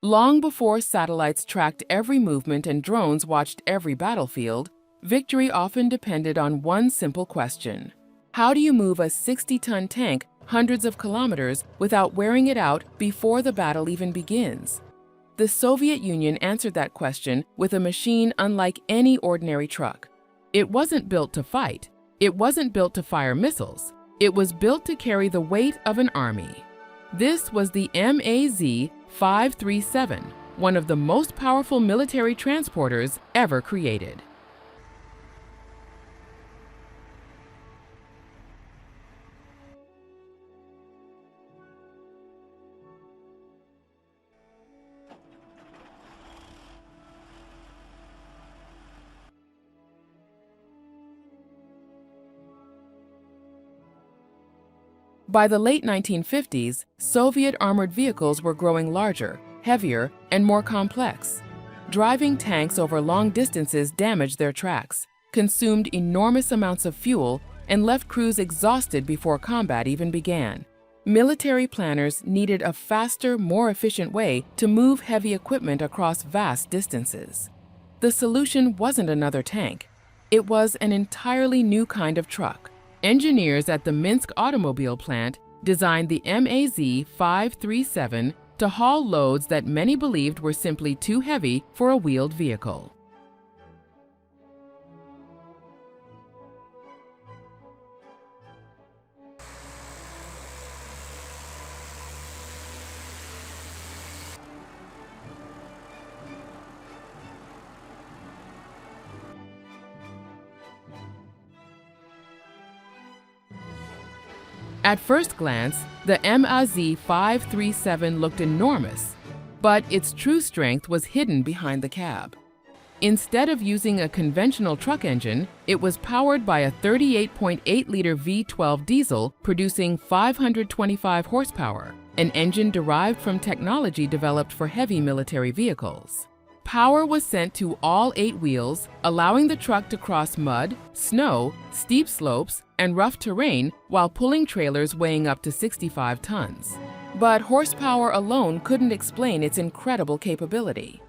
Long before satellites tracked every movement and drones watched every battlefield, victory often depended on one simple question. How do you move a 60-ton tank hundreds of kilometers without wearing it out before the battle even begins? The Soviet Union answered that question with a machine unlike any ordinary truck. It wasn't built to fight. It wasn't built to fire missiles. It was built to carry the weight of an army. This was the MAZ-537, one of the most powerful military transporters ever created. By the late 1950s, Soviet armored vehicles were growing larger, heavier, and more complex. Driving tanks over long distances damaged their tracks, consumed enormous amounts of fuel, and left crews exhausted before combat even began. Military planners needed a faster, more efficient way to move heavy equipment across vast distances. The solution wasn't another tank. It was an entirely new kind of truck. Engineers at the Minsk automobile plant designed the MAZ-537 to haul loads that many believed were simply too heavy for a wheeled vehicle. At first glance, the MAZ-537 looked enormous, but its true strength was hidden behind the cab. Instead of using a conventional truck engine, it was powered by a 38.8-liter V12 diesel producing 525 horsepower, an engine derived from technology developed for heavy military vehicles. Power was sent to all 8 wheels, allowing the truck to cross mud, snow, steep slopes, and rough terrain while pulling trailers weighing up to 65 tons. But horsepower alone couldn't explain its incredible capability.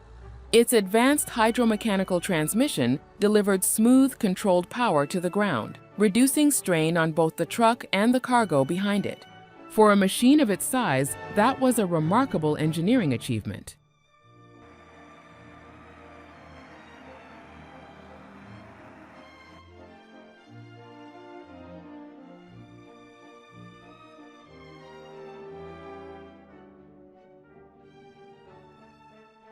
Its advanced hydromechanical transmission delivered smooth, controlled power to the ground, reducing strain on both the truck and the cargo behind it. For a machine of its size, that was a remarkable engineering achievement.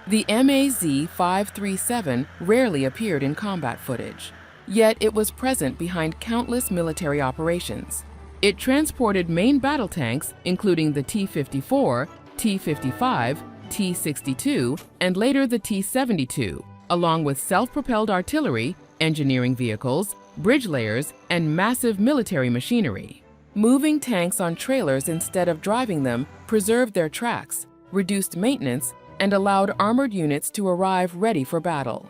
The MAZ-537 rarely appeared in combat footage, yet it was present behind countless military operations. It transported main battle tanks, including the T-54, T-55, T-62, and later the T-72, along with self-propelled artillery, engineering vehicles, bridge layers, and massive military machinery. Moving tanks on trailers instead of driving them preserved their tracks, reduced maintenance, and allowed armored units to arrive ready for battle.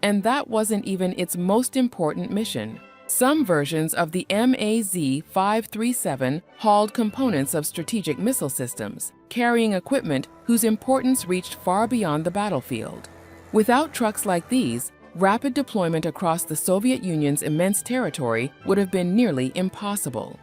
And that wasn't even its most important mission. Some versions of the MAZ-537 hauled components of strategic missile systems, carrying equipment whose importance reached far beyond the battlefield. Without trucks like these, rapid deployment across the Soviet Union's immense territory would have been nearly impossible.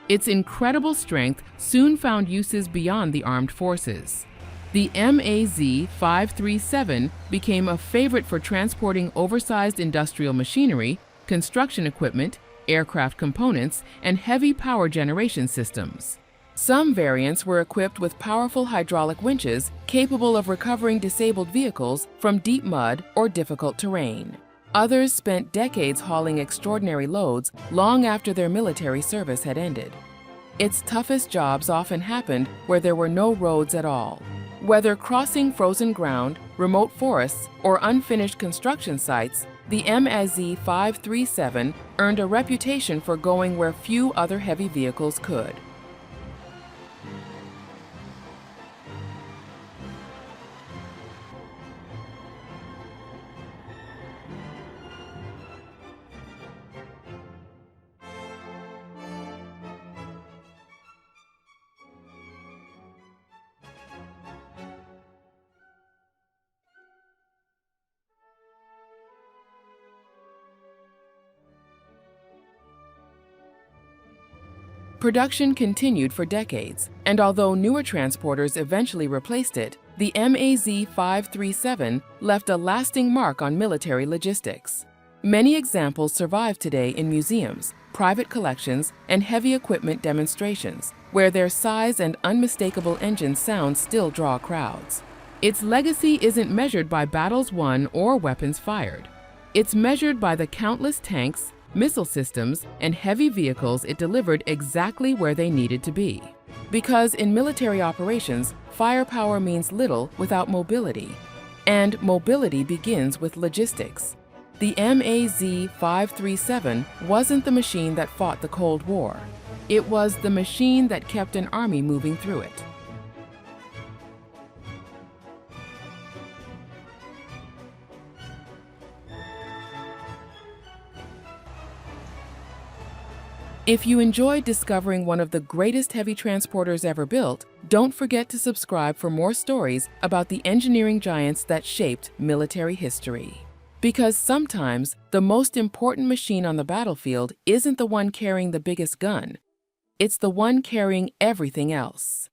Its incredible strength soon found uses beyond the armed forces. The MAZ-537 became a favorite for transporting oversized industrial machinery, construction equipment, aircraft components, and heavy power generation systems. Some variants were equipped with powerful hydraulic winches capable of recovering disabled vehicles from deep mud or difficult terrain. Others spent decades hauling extraordinary loads long after their military service had ended. Its toughest jobs often happened where there were no roads at all. Whether crossing frozen ground, remote forests, or unfinished construction sites, the MAZ 537 earned a reputation for going where few other heavy vehicles could. Production continued for decades, and although newer transporters eventually replaced it, the MAZ 537 left a lasting mark on military logistics. Many examples survive today in museums, private collections, and heavy equipment demonstrations, where their size and unmistakable engine sound still draw crowds. Its legacy isn't measured by battles won or weapons fired. It's measured by the countless tanks, missile systems, and heavy vehicles it delivered exactly where they needed to be. Because in military operations, firepower means little without mobility, and mobility begins with logistics. The MAZ 537 wasn't the machine that fought the Cold War. It was the machine that kept an army moving through it. If you enjoyed discovering one of the greatest heavy transporters ever built, don't forget to subscribe for more stories about the engineering giants that shaped military history. Because sometimes the most important machine on the battlefield isn't the one carrying the biggest gun, it's the one carrying everything else.